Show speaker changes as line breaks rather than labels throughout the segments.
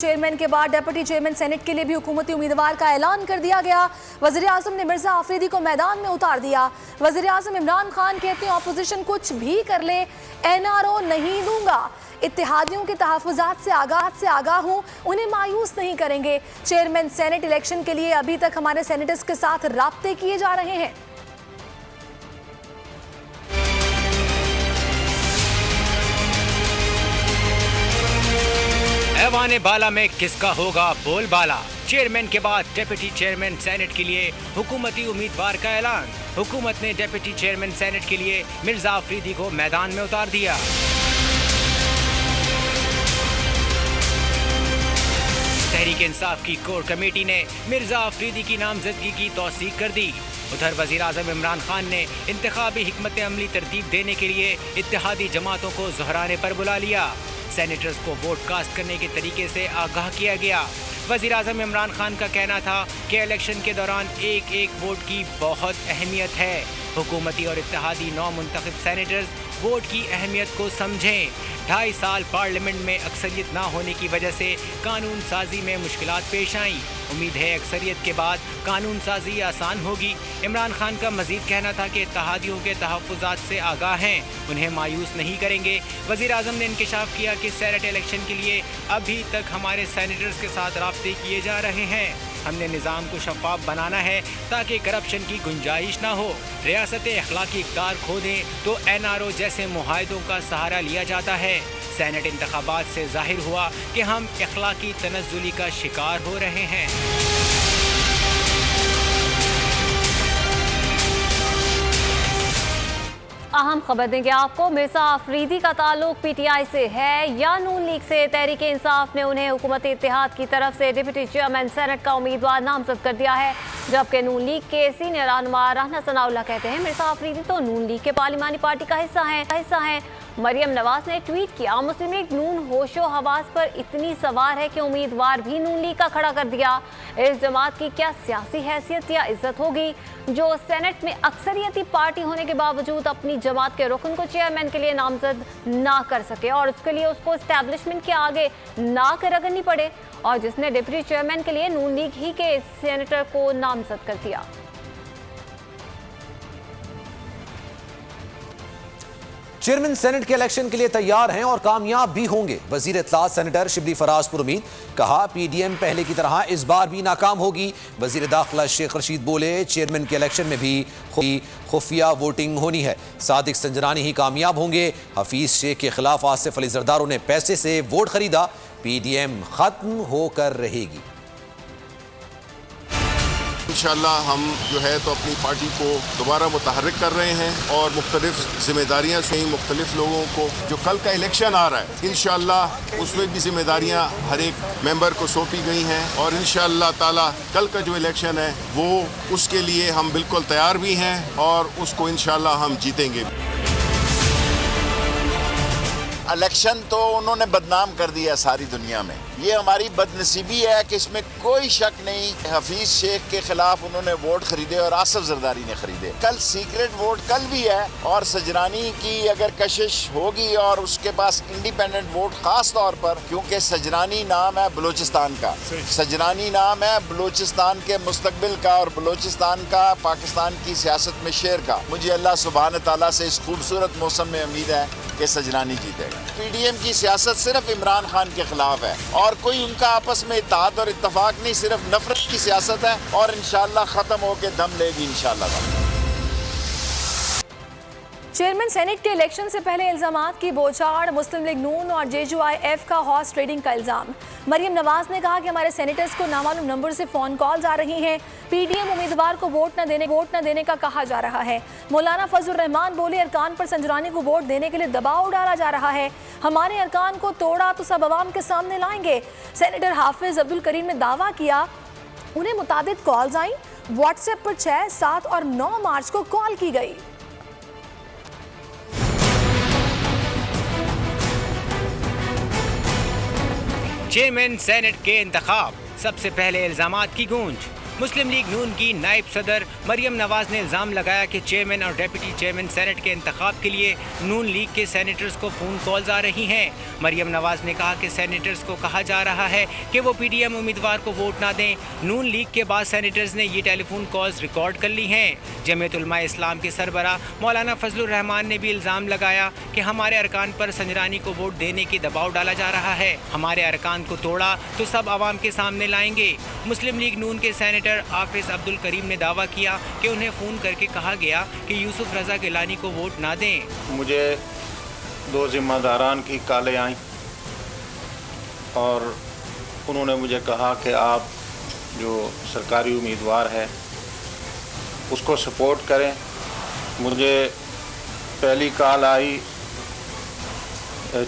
Chairman के बाद deputy chairman senate के लिए भी हुकूमती उम्मीदवार का ऐलान कर दिया गया। वज़ीर आज़म ने मिर्जा आफरीदी को मैदान में उतार दिया। वज़ीर आज़म इमरान खान कहते हैं ऑपोजिशन कुछ भी कर ले NRO नहीं दूंगा। इत्तेहादियों के तहफ़्फ़ुज़ात से आगाह हूँ, उन्हें मायूस नहीं करेंगे। चेयरमैन सेनेट इलेक्शन के लिए अभी तक हमारे सेनेटर्स के साथ राब्ते किए जा रहे हैं।
ऐवाने बाला में किसका होगा बोलबाला। चेयरमैन के बाद डिप्टी चेयरमैन सेनेट के लिए हुकूमती उम्मीदवार का ऐलान। हुकूमत ने डिप्टी चेयरमैन सेनेट के लिए मिर्जा आफरीदी को मैदान में उतार दिया। तहरीक इंसाफ की कोर कमेटी ने मिर्जा आफरीदी की नामजदगी की तौसीक कर दी। उधर वज़ीर आज़म इमरान खान ने इंतखाबी हिकमत अमली तरतीब देने के लिए इत्तेहादी जमातों को दोहराने पर बुला लिया। सेनेटर्स को वोट कास्ट करने के तरीके से आगाह किया गया। वज़ीर आज़म इमरान खान का कहना था कि इलेक्शन के दौरान एक एक वोट की बहुत अहमियत है। हुकूमती और इत्तेहादी नौ मुंतखब सेनेटर्स वोट की अहमियत को समझें। 2.5 साल पार्लियामेंट में अक्सरियत ना होने की वजह से कानून साजी में मुश्किलात पेश आईं। उम्मीद है अक्सरियत के बाद कानून साजी आसान होगी। इमरान खान का मजीद कहना था कि इत्तेहादियों के तहफ़्फ़ुज़ात से आगाह हैं, उन्हें मायूस नहीं करेंगे। वज़ीर आज़म ने इंकशाफ किया कि सेनेट इलेक्शन के लिए अभी तक हमारे सेनेटर्स के साथ राब्ते किए जा रहे हैं। हमने निज़ाम को शफाफ बनाना है ताकि करप्शन की गुंजाइश ना हो। रियासतें अखलाकी इक़्तिदार खो दें तो NRO जैसे मुआहदों का सहारा लिया जाता है। सेनेट इंतखाबात से जाहिर हुआ कि हम अखलाकी तनज़्ज़ुली का शिकार हो रहे हैं।
अहम खबर देंगे आपको। मिर्जा आफरीदी का ताल्लुक PTI से है या नून लीग से? तहरीक इंसाफ ने उन्हें हुकूमती इत्तेहाद की तरफ से डिप्टी चेयरमैन सेनेट का उम्मीदवार नामजद कर दिया है, जबकि नून लीग के सीनियर रहनुमा राना सनाउल्लाह कहते हैं मिर्जा आफरीदी तो नून लीग के पार्लिमानी पार्टी का हिस्सा है। मरियम नवाज ने ट्वीट किया, मुस्लिम लीग नून होशो हवास पर इतनी सवार है कि उम्मीदवार भी नून लीग का खड़ा कर दिया। इस जमात की क्या सियासी हैसियत या इज्जत होगी जो सेनेट में अक्सरियती पार्टी होने के बावजूद अपनी जमात के रुकन को चेयरमैन के लिए नामजद ना कर सके और उसके लिए उसको एस्टैब्लिशमेंट के आगे नाक रगड़नी पड़े, और जिसने डिप्टी चेयरमैन के लिए नून लीग ही के सेनेटर को नामजद कर दिया।
चेयरमैन सेनेट के इलेक्शन के लिए तैयार हैं और कामयाब भी होंगे। वजीर इत्तलात सेनेटर शिबली फराज पर उम्मीद, कहा PDM पहले की तरह इस बार भी नाकाम होगी। वजीर दाखिला शेख रशीद बोले चेयरमैन के इलेक्शन में भी खुफिया वोटिंग होनी है, सादिक संजरानी ही कामयाब होंगे। हफीज शेख के खिलाफ आसिफ अली जरदारों ने पैसे से वोट खरीदा, PDM खत्म होकर रहेगी।
इंशाअल्लाह हम जो है तो अपनी पार्टी को दोबारा मुतहर्रिक कर रहे हैं और मुख्तलिफ जिम्मेदारियाँ से मुख्तलिफ लोगों को, जो कल का इलेक्शन आ रहा है इंशाअल्लाह उसमें भी जिम्मेदारियाँ हर एक मेंबर को सौंपी गई हैं और इंशाअल्लाह ताला कल का जो इलेक्शन है वो उसके लिए हम बिल्कुल तैयार भी हैं और उसको इंशाअल्लाह हम जीतेंगे।
इलेक्शन तो उन्होंने बदनाम कर दिया सारी दुनिया में, ये हमारी बदनसीबी है कि इसमें कोई शक नहीं। हफीज शेख के खिलाफ उन्होंने वोट खरीदे और आसिफ जरदारी ने खरीदे। कल सीक्रेट वोट कल भी है और सजरानी की अगर कशिश होगी और उसके पास इंडिपेंडेंट वोट, खास तौर पर क्योंकि सजरानी नाम है बलूचिस्तान का, सजरानी नाम है बलूचिस्तान के मुस्तकबिल का और बलूचिस्तान का पाकिस्तान की सियासत में शेर का। मुझे अल्लाह सुब्हान तआला से इस खूबसूरत मौसम में उम्मीद है कि सजरानी जीतेगा। PDM की सियासत सिर्फ इमरान खान के खिलाफ है और कोई उनका आपस में इत्तेहाद और इत्तफाक नहीं, सिर्फ नफरत की सियासत है और इंशाअल्लाह खत्म होके दम लेगी इंशाअल्लाह।
चेयरमैन सेनेट के इलेक्शन से पहले इल्जामात की बौछार, मुस्लिम लीग नून और JUIF का हॉर्स ट्रेडिंग का इल्जाम। मरियम नवाज ने कहा कि हमारे सेनेटर्स को नामालूम नंबर से फ़ोन कॉल्स आ रही हैं। PDM उम्मीदवार को वोट न देने का कहा जा रहा है। मौलाना फजल रहमान बोले अरकान पर संजरानी को वोट देने के लिए दबाव डाला जा रहा है। हमारे अरकान को तोड़ा तो सब अवाम के सामने लाएंगे। सेनेटर हाफिज अब्दुल करीम ने दावा किया उन्हें मुतादिद कॉल्स आई, व्हाट्सएप पर 6, 7 और 9 मार्च को कॉल की गई।
चेयरमैन सेनेट के इंतखाब, सबसे पहले इल्जामात की गूंज। मुस्लिम लीग नून की नायब सदर मरियम नवाज ने इल्जाम लगाया कि चेयरमैन और डिप्टी चेयरमैन सेनेट के इंतखाब के लिए नून लीग के सेनेटर्स को फोन कॉल्स आ रही हैं। मरियम नवाज ने कहा कि सेनेटर्स को कहा जा रहा है कि वो पीडीएम उम्मीदवार को वोट ना दें। नून लीग के बाद सेनेटर्स ने ये टेलीफोन कॉल्स रिकॉर्ड कर ली हैं। जमीयत उलमा इस्लाम के सरबराह मौलाना फजलुर रहमान ने भी इल्जाम लगाया कि हमारे अरकान पर संजरानी को वोट देने की दबाव डाला जा रहा है। हमारे अरकान को तोड़ा तो सब आवाम के सामने लाएंगे। मुस्लिम लीग नून के सेनेटर हाफिज अब्दुल करीम ने दावा किया कि उन्हें फ़ोन करके कहा गया कि यूसुफ रजा गिलानी को वोट ना दें।
मुझे 2 जिम्मेदारान की कॉलें आई और उन्होंने मुझे कहा कि आप जो सरकारी उम्मीदवार है उसको सपोर्ट करें। मुझे पहली कॉल आई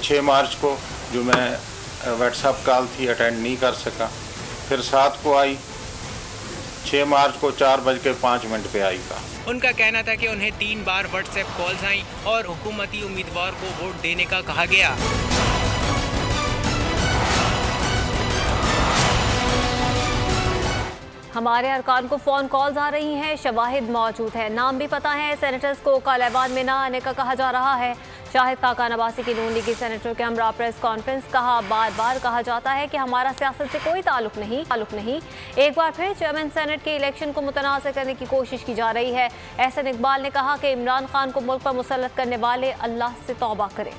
6 मार्च को, जो मैं व्हाट्सएप कॉल थी अटेंड नहीं कर सका। फिर 7 को आई, 6 मार्च को 4:05 पे आई का।
उनका कहना था कि उन्हें 3 बार व्हाट्सएप कॉल्स आई और हुकूमती उम्मीदवार को वोट देने का कहा गया।
हमारे अरकान को फ़ोन कॉल्स आ रही हैं, शवाहिद मौजूद है, नाम भी पता है। सेनेटर्स को कल ऐवान में ना आने का कहा जा रहा है। शाहिद काका नवासी की नून लीग की सेनेटर के हमरा प्रेस कॉन्फ्रेंस कहा, बार बार कहा जाता है कि हमारा सियासत से कोई ताल्लुक नहीं। एक बार फिर चेयरमैन सेनेट के इलेक्शन को मुतनाज़ करने की कोशिश की जा रही है। एहसन इकबाल ने कहा कि इमरान खान को मुल्क पर मुसल्लत करने वाले अल्लाह से तौबा करें।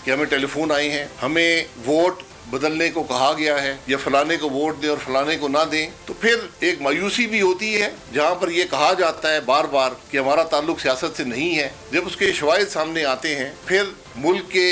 कि हमें टेलीफोन आए हैं, हमें वोट बदलने को कहा गया है या फलाने को वोट दें और फलाने को ना दें, तो फिर एक मायूसी भी होती है जहां पर यह कहा जाता है बार बार कि हमारा ताल्लुक सियासत से नहीं है। जब उसके शवाहिद सामने आते हैं फिर मुल्क के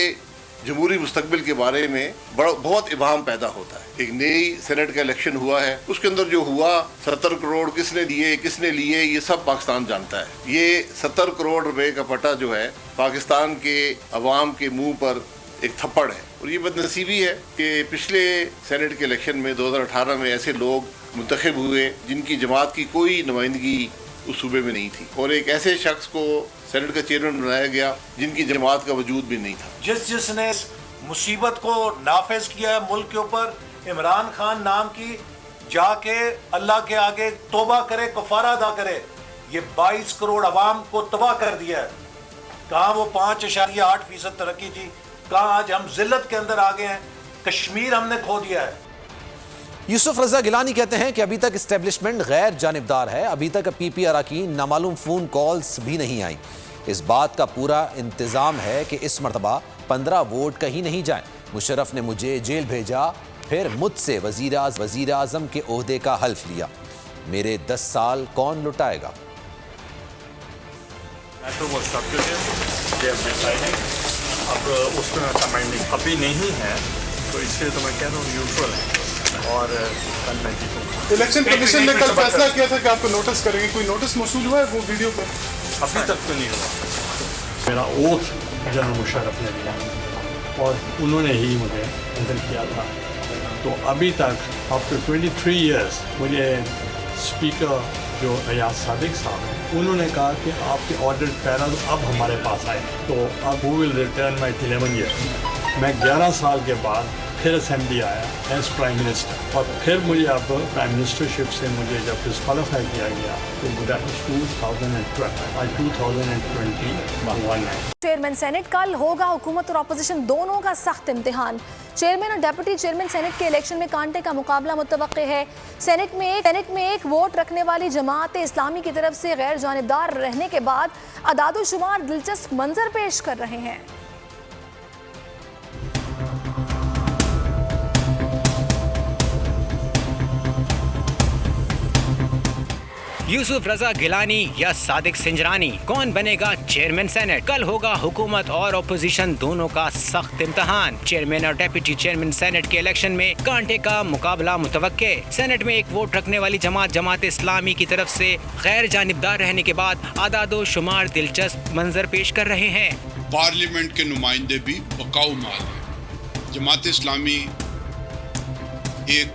जमहूरी मुस्तकबिल के बारे में बहुत इबाहम पैदा होता है। एक नई सेनेट का इलेक्शन हुआ है, उसके अंदर जो हुआ 70 करोड़ किसने लिए ये सब पाकिस्तान जानता है। ये 70 करोड़ रुपए का पटा जो है पाकिस्तान के अवाम के मुंह पर एक थप्पड़ है। और ये बदनसीबी है कि पिछले सेनेट के इलेक्शन में 2018 में ऐसे लोग मुंतखब हुए जिनकी जमात की कोई नुमाइंदगी उस सूबे में नहीं थी, और एक ऐसे शख्स को सेनेट का चेयरमैन बनाया गया जिनकी जमात का वजूद भी नहीं था।
जिसने इस मुसीबत को नाफिज किया है मुल्क के ऊपर, इमरान खान नाम की, जाके अल्लाह के आगे तौबा करे, कफारा अदा करे। ये 22 करोड़ अवाम को तबाह कर दिया है। कहाँ वो 5.8% तरक्की थी, कहाँ आज हम जिल्लत के अंदर आ गए हैं। कश्मीर हमने खो दिया है।
यूसुफ रजा गिलानी कहते हैं कि अभी तक इस्टेब्लिशमेंट गैर जानिबदार है। अभी तक पीपी अरकान नामालूम फोन कॉल्स भी नहीं आई। इस बात का पूरा इंतजाम है कि इस मरतबा 15 वोट कहीं नहीं जाएं। मुशर्रफ ने मुझे जेल भेजा, फिर मुझसे वजीर आजम के ओहदे का हल्फ लिया। मेरे 10 साल कौन लुटाएगा?
अब उसमें कमेंडिंग अभी नहीं है, तो इसलिए तो मैं कह रहा हूँ न्यूट्रल है। और कल मैं जीतूंगा।
इलेक्शन कमीशन ने कल फैसला किया था कि आपको नोटिस करेंगे, कोई नोटिस मौसूल हुआ है वो वीडियो पर?
अभी तक तो नहीं हुआ। मेरा ओथ जनरल मुशर्रफ ने लिया और उन्होंने ही मुझे अंदर किया था। तो अभी तक आफ्टर 23 ईयर्स मुझे स्पीकर जो अयाज सादिक साहब हैं, उन्होंने कहा कि आपके ऑर्डर पैरल अब हमारे पास आए, तो अब who will return my 11 years. मैं 11 साल के बाद फिर असेंबली आया एज प्राइम मिनिस्टर, और फिर मुझे अब प्राइम मिनिस्टरशिप से मुझे जब डिस्क्वालीफाई किया गया तो दैट वाज 2012 आज 2021 है।
चेयरमैन सेनेट कल होगा हुकूमत और अपोजिशन दोनों का सख्त इम्तिहान। चेयरमैन और डिप्टी चेयरमैन सेनेट के इलेक्शन में कांटे का मुकाबला मुतवक्के है। सेनेट में एक वोट रखने वाली जमात इस्लामी की तरफ से गैर जानिबदार रहने के बाद अदादो-शुमार दिलचस्प मंजर पेश कर रहे हैं।
यूसुफ रजा गिलानी या सादिक संजरानी, कौन बनेगा चेयरमैन सेनेट? कल होगा हुकूमत और अपोजिशन दोनों का सख्त इम्तिहान। चेयरमैन और डिप्टी चेयरमैन सेनेट के इलेक्शन में कांटे का मुकाबला मुतवक्के। सेनेट में एक वोट रखने वाली जमात इस्लामी की तरफ से गैर जानिबदार रहने के बाद आदादो शुमार दिलचस्प मंजर पेश कर रहे हैं।
पार्लियामेंट के नुमाइंदे भी बकाऊ माल है। जमात इस्लामी एक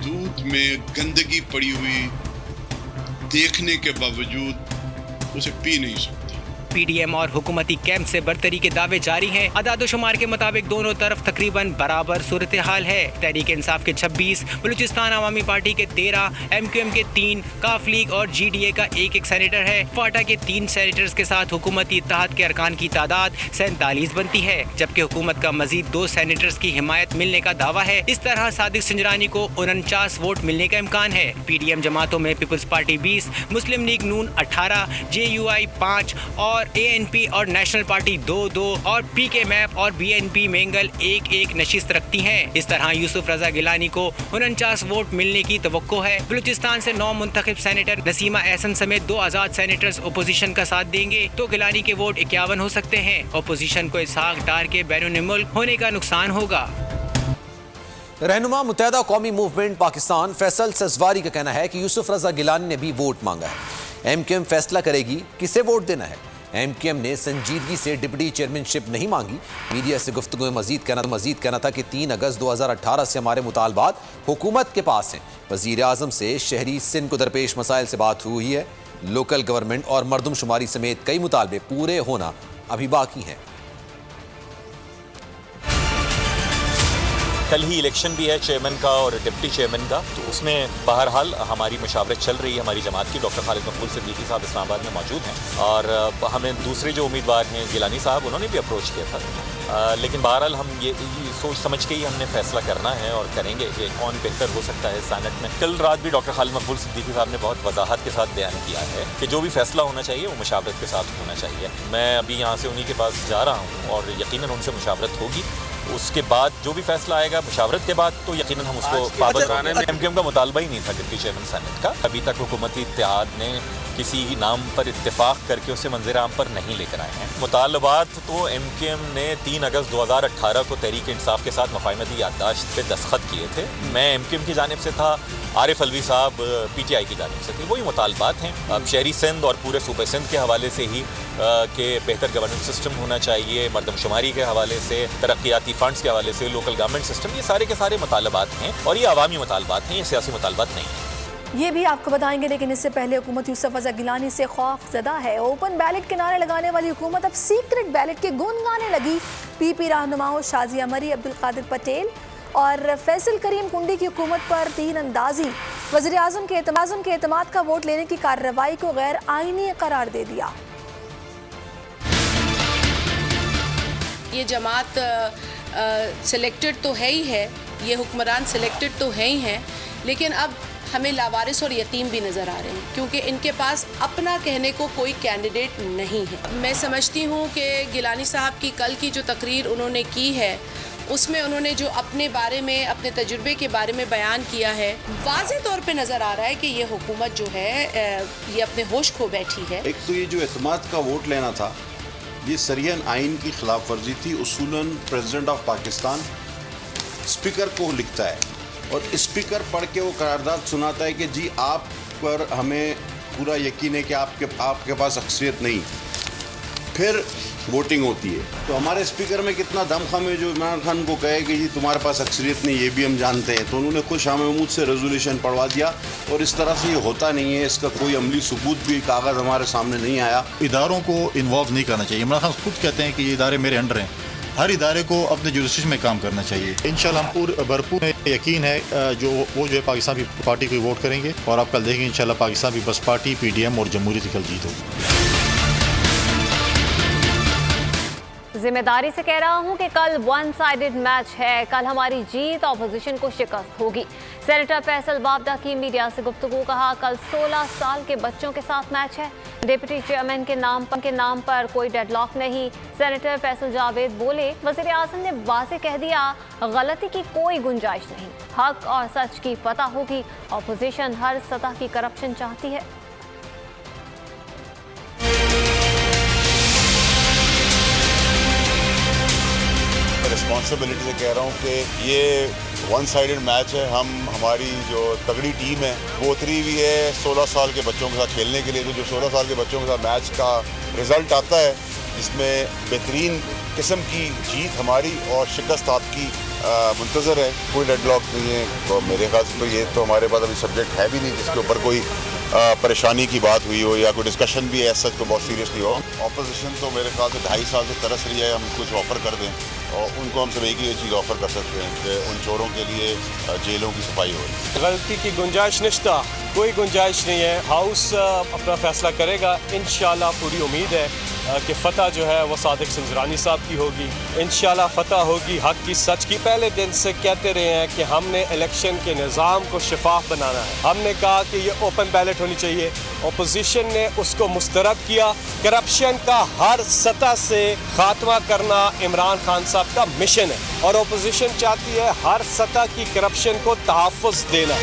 दूध में गंदगी पड़ी हुई देखने के बावजूद उसे पी नहीं सकती।
PDM और हुकूमती कैंप से बरतरी के दावे जारी हैं। अदादोशुमार के मुताबिक दोनों तरफ तकरीबन बराबर सूरत हाल है। तहरीक इंसाफ के 26, बलूचिस्तान अवामी पार्टी के 13, MQM के 3, काफ लीग और GDA का एक सेनेटर है। फाटा के 3 सेनेटर्स के साथ हुकूमती इत्तेहाद के अरकान की तादाद 47 बनती है, जबकि हुकूमत का मजीद 2 सेनेटर्स की हिमायत मिलने का दावा है। इस तरह सादिक सिंजरानी को 49 वोट मिलने का इम्कान है। PDM जमातों में पीपल्स पार्टी 20, मुस्लिम लीग नून 18, JUI 5 और ANP और नेशनल पार्टी 2-2 और PK मैप और BNP मेंगल 1-1 नशिस्त रखती हैं। इस तरह यूसुफ रजा गिलानी को 49 वोट मिलने की तवक्को है। बलूचिस्तान से 9 मुंतखब सेनेटर नसीमा एहसन समेत 2 आजाद सेनेटर्स ओपोजिशन का साथ देंगे तो गिलानी के वोट 51 हो सकते हैं। ओपोजिशन को इसहाक डार के बैरून मुल्क होने का नुकसान होगा।
रहनुमा मुत्तहदा कौमी मूवमेंट पाकिस्तान फैसल सजवारी का कहना है कि यूसुफ रजा गिलानी ने भी वोट मांगा है। MQM फैसला करेगी किसे वोट देना है। MQM ने संजीदगी से डिप्टी चेयरमैनशिप नहीं मांगी। मीडिया से गुफ्तगू में मजीद कहना था कि 3 अगस्त 2018 से हमारे मुतालबात हुकूमत के पास हैं। वजीर आजम से शहरी सिंध को दरपेश मसाइल से बात हुई है। लोकल गवर्नमेंट और मरदमशुमारी समेत कई मुतालबे पूरे होना अभी बाकी हैं।
कल ही इलेक्शन भी है चेयरमैन का और डिप्टी चेयरमैन का, तो उसमें बहरहाल हमारी मशावरत चल रही है। हमारी जमात की डॉक्टर खालिद मकबूल सिद्दीकी साहब इस्लामाबाद में मौजूद हैं और हमें दूसरे जो उम्मीदवार हैं गिलानी साहब, उन्होंने भी अप्रोच किया था। लेकिन बहरहाल हम ये सोच समझ के ही हमने फैसला करना है और करेंगे कि कौन बेहतर हो सकता है सैनेट में। कल रात भी डॉक्टर खालिद मकबूल सिद्दीकी साहब ने बहुत वजाहत के साथ बयान किया है कि जो भी फैसला होना चाहिए वो मशावरत के साथ होना चाहिए। मैं अभी यहाँ से उन्हीं के पास जा रहा हूँ और यकीनन उनसे मशावरत होगी। उसके बाद जो भी फैसला आएगा मशावरत के बाद तो यकीनन हम उसको पाबंद कराने में MQM का मुतालबा ही नहीं था डिप्टी चेयरमैन सैनेट का। अभी तक हुकूमती इत्तेहाद ने किसी नाम पर इत्तेफाक करके उसे मंज़िर आम पर नहीं लेकर आए हैं। मुतालबात तो MQM ने 3 अगस्त 2018 को तहरीक इंसाफ के साथ मफाहमती याददाश्त पे दस्तखत किए थे। मैं MQM की जानिब से था, आरिफ अलवी साहब PTI की जानिब से थे। वही मुतालबात हैं। अब शहरी सिंध और पूरे सूबे सिंध के हवाले से ही कि बेहतर गवर्नेंस सिस्टम होना चाहिए, मरदमशुमारी के हवाले से, तरक्याती फंड्स के हवाले से, लोकल गवर्नमेंट सिस्टम, ये सारे के सारे मुतालबात हैं और ये अवामी मुतालबात हैं, ये सियासी मुतालबात नहीं हैं।
ये भी आपको बताएंगे, लेकिन इससे पहले हुकूमत यूसुफ रजा गिलानी से खौफजदा है। ओपन बैलेट के नारे लगाने वाली हुकूमत अब सीक्रेट बैलेट के गुन गाने लगी। PP रहनुमाओं शाजिया मरी, अब्दुल कादिर पटेल और फैसल करीम कुंडी की हुकूमत पर तीन अंदाजी। वज़ीर आज़म के एतमाद का वोट लेने की कार्रवाई को गैर आईनी करार दे दिया।
ये जमात सिलेक्टेड तो है ही है, ये हुक्मरान सिलेक्टेड तो है ही हैं, लेकिन अब हमें लावारिस और यतीम भी नज़र आ रहे हैं क्योंकि इनके पास अपना कहने को कोई कैंडिडेट नहीं है। मैं समझती हूँ कि गिलानी साहब की कल की जो तकरीर उन्होंने की है उसमें उन्होंने जो अपने बारे में, अपने तजुर्बे के बारे में बयान किया है, वाज़े तौर पे नज़र आ रहा है कि ये हुकूमत जो है ये अपने होश खो बैठी है।
एक तो ये जो एतमाद का वोट लेना था, ये सरियन आइन की खिलाफ वर्जी थी। उसूलन प्रेसिडेंट ऑफ पाकिस्तान स्पीकर को लिखता है और स्पीकर पढ़ के वो करारदाद सुनाता है कि जी आप पर हमें पूरा यकीन है कि आपके पास अक्सरियत नहीं, फिर वोटिंग होती है। तो हमारे स्पीकर में कितना दमखम है जो इमरान खान को कहे कि जी तुम्हारे पास अक्सरियत नहीं, ये भी हम जानते हैं। तो उन्होंने खुद शाह महमूद से रेजोल्यूशन पढ़वा दिया और इस तरह से ये होता नहीं है। इसका कोई अमली सबूत भी कागज़ हमारे सामने नहीं आया।
इदारों को इन्वॉल्व नहीं करना चाहिए। इमरान खान खुद कहते हैं कि ये इदारे मेरे अंडर हैं, हर इदारे को अपने जुरिस्डिक्शन में काम करना चाहिए। इंशाल्लाह हम भरपूर यकीन है जो है पाकिस्तान पीपल्स पार्टी को वोट करेंगे और आप कल देखेंगे इंशाल्लाह पाकिस्तान पीपल्स पार्टी, PDM और जमहूरियत की कल जीत होगी।
जिम्मेदारी से कह रहा हूं कि कल वन साइडेड मैच है। कल हमारी जीत ऑपोजिशन को शिकस्त होगी। सेनेटर फैसल बाबदा की मीडिया से गुफ्तगू, कहा कल 16 साल के बच्चों के साथ मैच है। डिप्टी चेयरमैन के नाम पर कोई डेडलॉक नहीं। सेनेटर फैसल जावेद बोले, वज़ीर आज़म ने वाज़े कह दिया गलती की कोई गुंजाइश नहीं, हक और सच की फतह होगी। ऑपोजिशन हर सतह की करप्शन चाहती है।
रिस्पॉन्सिबिलिटी से कह रहा हूँ कि ये वन साइडेड मैच है। हमारी जो तगड़ी टीम है वो उतरी हुई है 16 साल के बच्चों के साथ खेलने के लिए। तो जो 16 साल के बच्चों के साथ मैच का रिजल्ट आता है जिसमें बेहतरीन किस्म की जीत हमारी और शिकस्त आपकी मुंतज़र है। कोई डेडलॉक नहीं है। तो मेरे ख्याल से तो ये तो हमारे पास अभी सब्जेक्ट है भी नहीं जिसके ऊपर कोई परेशानी की बात हुई हो या कोई डिस्कशन भी ऐसा तो बहुत सीरियसली हो। ऑपोजिशन तो मेरे ख्याल से 2.5 साल से तरस रही है हम कुछ ऑफ़र कर दें, और उनको हम सब एक ही चीज़ ऑफ़र कर सकते हैं कि उन चोरों के लिए जेलों की सफाई हो।
गलती की गुंजाइश निश्ता कोई गुंजाइश नहीं है। हाउस अपना फैसला करेगा। इंशाल्लाह पूरी उम्मीद है कि फ़तह जो है वो सादिक संजरानी साहब की होगी। इंशाल्लाह फ़तह होगी हक की, सच की। पहले दिन से कहते रहे हैं कि हमने इलेक्शन के निज़ाम को शफाफ बनाना है। हमने कहा कि ये ओपन बैलेट होनी चाहिए। अपोजिशन ने उसको मुस्तरद किया। करप्शन का हर सतह से खात्मा करना इमरान खान साहब का मिशन है, और अपोजिशन चाहती है हर सतह की करप्शन को तहफ़्फ़ुज़ देना।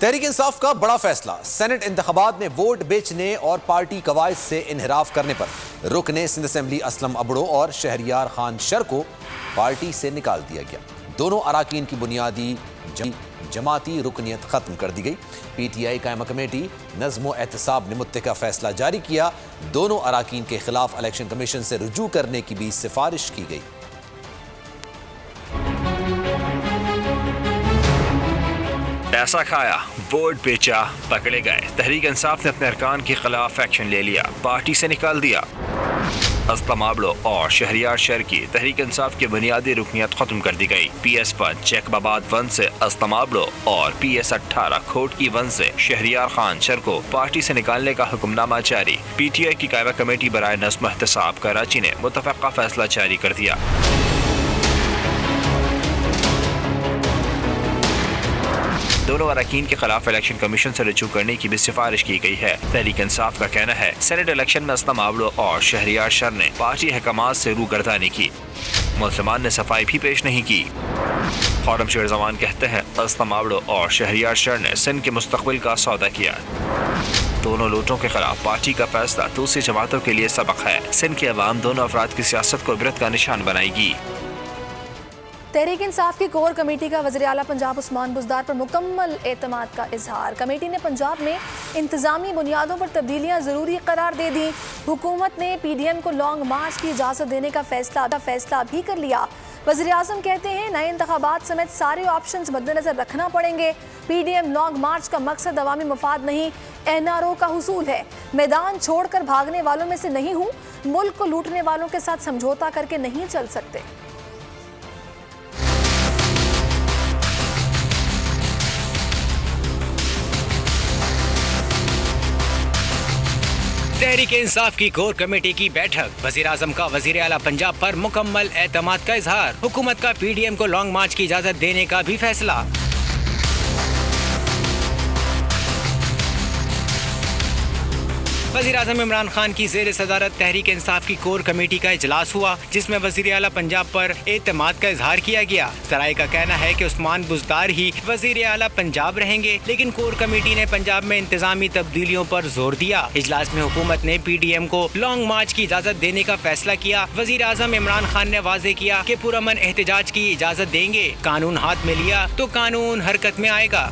तहरीक इंसाफ का बड़ा फैसला, सेनेट इंतखाबात में वोट बेचने और पार्टी कवायद से इन्हिराफ करने पर रुकने सिंध असेंबली असलम अबड़ो और शहरियार खान शर को पार्टी से निकाल दिया गया। दोनों अराकीन की बुनियादी जमाती रुकनियत खत्म कर दी गई। पीटीआई कायमा कमेटी नज़्म व एहतसाब ने मुत्तफ़िक़ा फैसला जारी किया। दोनों अराकीन के खिलाफ इलेक्शन कमीशन से रुजू करने की भी सिफारिश की गई।
पैसा खाया, वोट बेचा, पकड़े गए। तहरीक इंसाफ ने अपने अरकान के खिलाफ एक्शन ले लिया, पार्टी से निकाल दिया। असलम अबड़ो और शहरियार शहर की तहरीक इंसाफ की बुनियादी रुकनियत खत्म कर दी गई। PS1 जैकबाबाद 1 से असलम अबड़ो और PS 18 खोटकी 1 से शहरियार खान शहर को पार्टी से निकालने का हुक्मनामा जारी। PTI की कायमा कमेटी बराए नज़्म व एहतसाब कराची ने मुत्तफ़िक़ा फैसला जारी कर दिया। दोनों अरकान के खिलाफ इलेक्शन कमीशन से रुजू करने की भी सिफारिश की गई है। तहरीक इंसाफ का कहना है सेनेट इलेक्शन में असलम अबड़ो और शहरियार शर ने पार्टी अहकामात से रूगर्दानी की। मुसलमान ने सफाई भी पेश नहीं की। खौरम शेर जमान कहते हैं असलम अबड़ो और शहरियार शर ने सिंध के मुस्तकबिल का सौदा किया। दोनों लूटों के खिलाफ पार्टी का फैसला दूसरी जमातों के लिए सबक है। सिंध के अवाम दोनों अफराद की सियासत को इबरत का निशान बनाएगी।
तहरीक इंसाफ की कोर कमेटी का वज़ीर आला पंजाब उस्मान बुज़दार पर मुकम्मल एतमाद का इजहार। कमेटी ने पंजाब में इंतज़ामी बुनियादों पर तब्दीलियाँ ज़रूरी करार दे दी। हुकूमत ने PDM को लॉन्ग मार्च की इजाज़त देने का फैसला भी कर लिया। वज़ीर आज़म कहते हैं नए इंतखाबात समेत सारे ऑप्शंस मद्देनज़र रखना पड़ेंगे। PDM लॉन्ग मार्च का मकसद अवामी मफाद नहीं, NRO का हुसूल है। मैदान छोड़कर भागने वालों में से नहीं हूँ, मुल्क को लूटने वालों के साथ समझौता करके नहीं चल सकते।
तहरीक इंसाफ की कोर कमेटी की बैठक। वजीर आजम का वजीर आला पंजाब पर मुकम्मल एतमाद का इजहार। हुकूमत का PDM को लॉन्ग मार्च की इजाजत देने का भी फैसला। वज़ीर आज़म इमरान खान की ज़ेर सदारत तहरीक इंसाफ की कोर कमेटी का इजलास हुआ, जिसमें वज़ीर आला पंजाब पर एतमाद का इजहार किया गया। सराय का कहना है कि उस्मान बुज़दार ही वज़ीर आला पंजाब रहेंगे, लेकिन कोर कमेटी ने पंजाब में इंतजामी तब्दीलियों पर जोर दिया। इजलास में हुकूमत ने PDM को लॉन्ग मार्च की इजाज़त देने का फैसला किया। वज़ीर आज़म इमरान खान ने वाज़े किया कि पुरअमन एहतजाज की इजाज़त देंगे। कानून हाथ में लिया तो कानून हरकत में आएगा।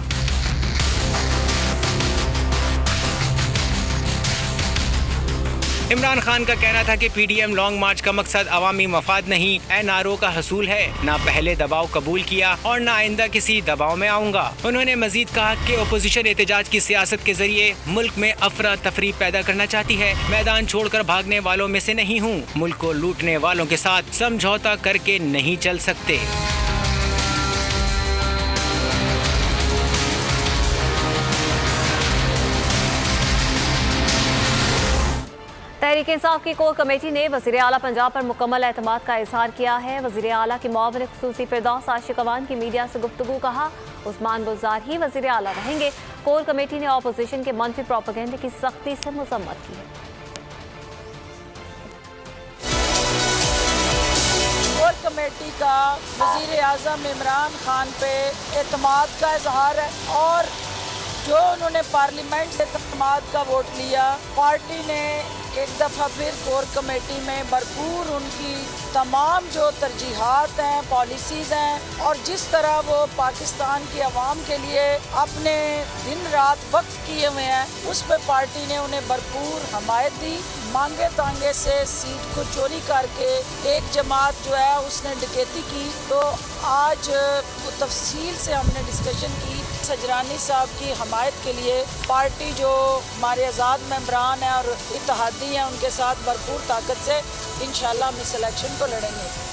इमरान खान का कहना था कि PDM लॉन्ग मार्च का मकसद अवामी मफाद नहीं, NRO का हसूल है। ना पहले दबाव कबूल किया और ना आइंदा किसी दबाव में आऊंगा। उन्होंने मजीद कहा कि अपोजिशन एहतजाज की सियासत के जरिए मुल्क में अफरा तफरी पैदा करना चाहती है। मैदान छोड़कर भागने वालों में से नहीं हूँ, मुल्क को लूटने वालों के साथ समझौता करके नहीं चल सकते।
तहरीक इंसाफ की कोर कमेटी ने वज़ीर आला पंजाब पर मुकम्मल एतमाद का इजहार किया है। वज़ीर आला की मुआविन खुसूसी फिरदौस आशिक अवान की मीडिया से गुफ्तगू कहा उस्मान बुज़दार ही वज़ीर आला रहेंगे। कोर कमेटी ने अपोजिशन के मनफी प्रोपेगेंडे की सख्ती से मजम्मत की है।
कोर कमेटी का वज़ीर आज़म इमरान खान पे एतमाद का इजहार है और जो उन्होंने पार्लियामेंट से एतमाद का वोट लिया, पार्टी ने एक दफ़ा फिर कोर कमेटी में भरपूर उनकी तमाम जो तरजीहात हैं, पॉलिसीज़ हैं और जिस तरह वो पाकिस्तान की आवाम के लिए अपने दिन रात वक्फ किए हुए हैं, उस पर पार्टी ने उन्हें भरपूर हमायत दी। मांगे तांगे से सीट को चोरी करके एक जमात जो है उसने डकैती की। तो आज तफसील से हमने डिस्कशन की। सजरानी साहब की हमायत के लिए पार्टी जो हमारे आज़ाद मेंबरान हैं और इत्तेहादी हैं, उनके साथ भरपूर ताकत से इंशाल्लाह हम इस इलेक्शन को लड़ेंगे।